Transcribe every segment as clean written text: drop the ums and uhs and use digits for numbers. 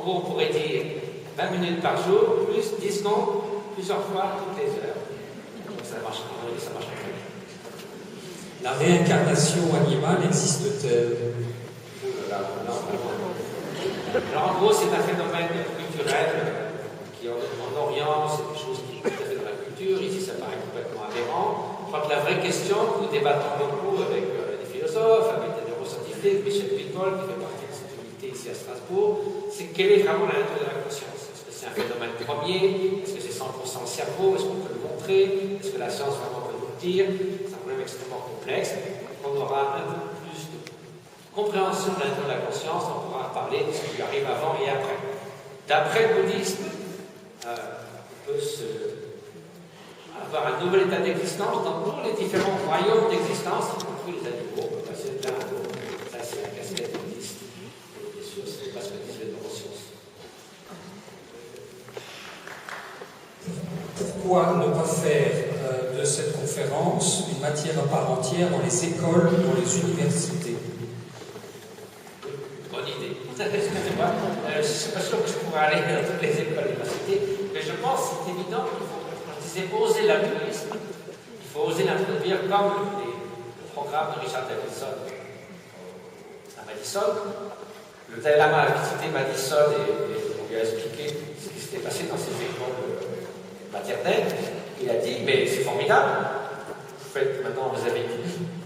gros, on pourrait dire 20 minutes par jour, plus 10 secondes, plusieurs fois toutes les heures. Donc ça marche, ça marche très bien. La réincarnation animale existe-t-elle? Alors en gros, c'est un phénomène culturel qui en Orient, c'est quelque chose qui est tout à fait dans la culture. Ici, ça paraît complètement aberrant. Je crois que la vraie question que nous débattons beaucoup avec des philosophes, avec des neuroscientifiques, Michel Picol, qui fait partie de cette unité ici à Strasbourg, c'est quelle est vraiment la nature de la conscience? Est-ce que c'est un phénomène premier? Est-ce que c'est 100% cerveau? Est-ce qu'on peut le montrer? Est-ce que la science vraiment peut nous le dire? C'est un problème extrêmement complexe. On aura un peu plus de compréhension de la nature de la conscience, on pourra parler de ce qui arrive avant et après. D'après le bouddhisme, on peut avoir un nouvel état d'existence dans tous les différents royaumes d'existence, y compris les animaux. On peut passer de l'un à l'autre. Ça, c'est la casquette bouddhiste. Et bien sûr, ce n'est pas ce que disent les neurosciences. Pourquoi ne pas faire de cette conférence une matière à part entière dans les écoles, dans les universités? Bonne idée. Excusez-moi, je ne suis pas sûr que je pourrais aller dans toutes les écoles et universités, mais je pense que c'est évident qu'il faut, je disais, oser l'altruisme. Il faut oser l'introduire comme le programme de Richard Davidson à Madison. Le Dalai Lama a visité Madison et on lui a expliqué ce qui s'était passé dans ses écoles maternelles. Il a dit, mais c'est formidable. Vous faites, maintenant, vous avez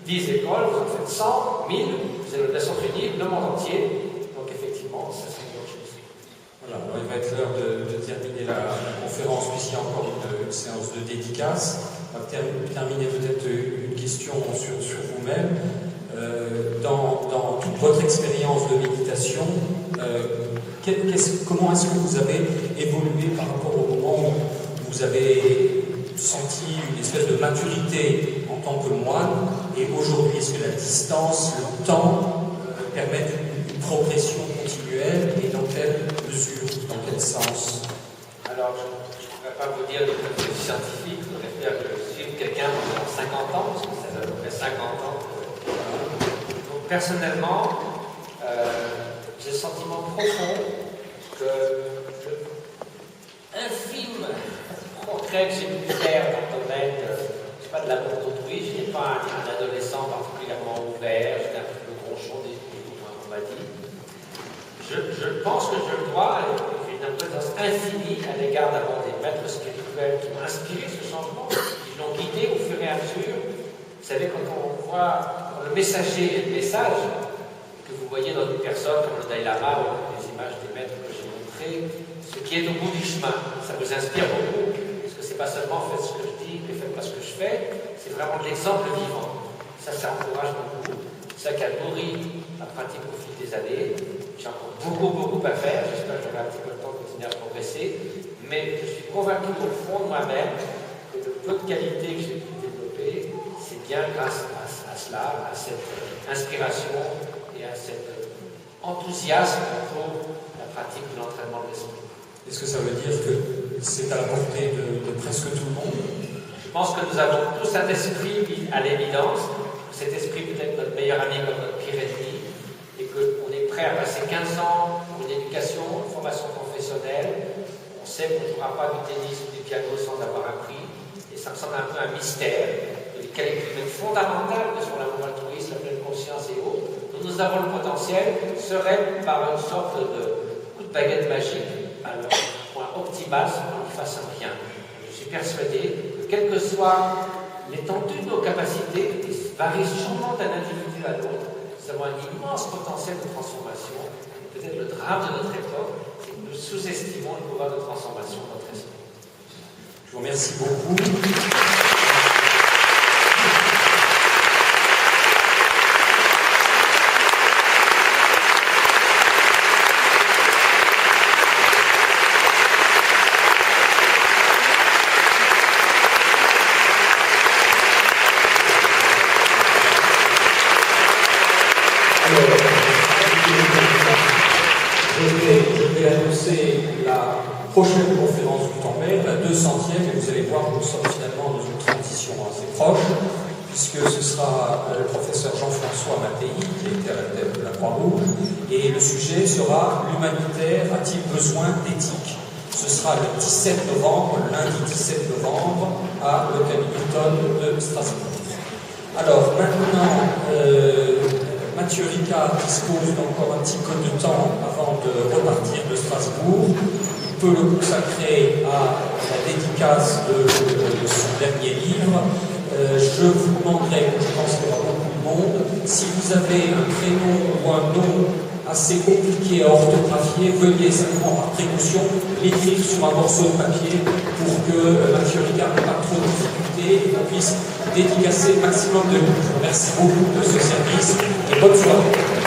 10 écoles, vous en faites 100, 1000, vous avez le Nations Unies, le monde entier. Donc effectivement, ça c'est une bonne chose. Voilà, alors il va être l'heure de terminer la conférence, puisqu'il y a encore une séance de dédicace. On va terminer peut-être une question sur vous-même. Dans toute votre expérience de méditation, comment est-ce que vous avez évolué par rapport au moment où vous avez senti une espèce de maturité en tant que moine, et aujourd'hui, est-ce que la distance, le temps permettent une progression continuelle, et dans quelle mesure, dans quel sens? Alors, je ne pourrais pas vous dire de point de vue scientifique, je préfère suivre quelqu'un pendant 50 ans, parce que ça fait à peu près 50 ans. Donc, personnellement, j'ai le sentiment profond que infime progrès que j'ai pu faire dans le domaine de l'amour d'autrui. Je n'ai pas un adolescent particulièrement ouvert, j'étais un peu gronchon, on m'a dit. Je pense que je le dois, et j'ai une présence infinie à l'égard d'abord des maîtres spirituels qui m'ont inspiré ce changement, qui l'ont guidé au fur et à mesure. Vous savez, quand on voit le messager et le message que vous voyez dans une personne comme le Dalai Lama ou les images des maîtres que j'ai montrées, ce qui est au bout du chemin, ça vous inspire beaucoup, parce que c'est pas seulement faites ce que je dis, mais faites pas ce que je fais, c'est vraiment de l'exemple vivant. Ça encourage beaucoup. Ça qui a nourri ma pratique au fil des années. J'ai encore beaucoup à faire. J'espère que j'aurai un petit peu de temps de continuer à progresser. Mais je suis convaincu au fond de moi-même que le peu de qualité que j'ai pu développer, c'est bien grâce à cela, à cette inspiration et à cet enthousiasme pour la pratique de l'entraînement de l'esprit. Est-ce que ça veut dire que c'est à la portée de presque tout le monde? Je pense que nous avons tous un esprit à l'évidence. Cet esprit peut être notre meilleur ami comme notre pire ennemi, et qu'on est prêt à passer 15 ans pour une éducation, une formation professionnelle. On sait qu'on ne jouera pas du tennis ou du piano sans avoir appris, et ça me semble un peu un mystère de les qualités fondamentales que sont l'amour altruiste, la pleine conscience et autres, dont nous avons le potentiel, serait par une sorte de coup de baguette magique à leur point optimal sans qu'on y fasse un bien. Je suis persuadé que quel que soit l'étendue de nos capacités, qui varient sûrement d'un individu à l'autre, nous avons un immense potentiel de transformation. Peut-être le drame de notre époque, c'est que nous sous-estimons le pouvoir de transformation de notre esprit. Je vous remercie beaucoup. Je vais annoncer la prochaine conférence du Tempère, la 200e, et vous allez voir que nous sommes finalement dans une transition assez proche, puisque ce sera le professeur Jean-François Mattei, qui était à la tête de la Croix-Rouge, et le sujet sera « L'humanitaire a-t-il besoin d'éthique ?» Ce sera le 17 novembre, le lundi 17 novembre, à l'Hôtel Hilton de Strasbourg. Alors maintenant, Mathieu Ricard dispose d'encore un petit peu de temps avant de repartir de Strasbourg. Il peut le consacrer à la dédicace de son dernier livre. Je vous demanderai, je pense qu'il y aura beaucoup de monde, si vous avez un prénom ou un nom assez compliqué à orthographier, veuillez simplement par précaution l'écrire sur un morceau de papier pour que Mathieu Ricard n'ait pas trop de difficultés et qu'on puisse dédicacer le maximum de livres. Je vous remercie beaucoup de ce service et bonne soirée.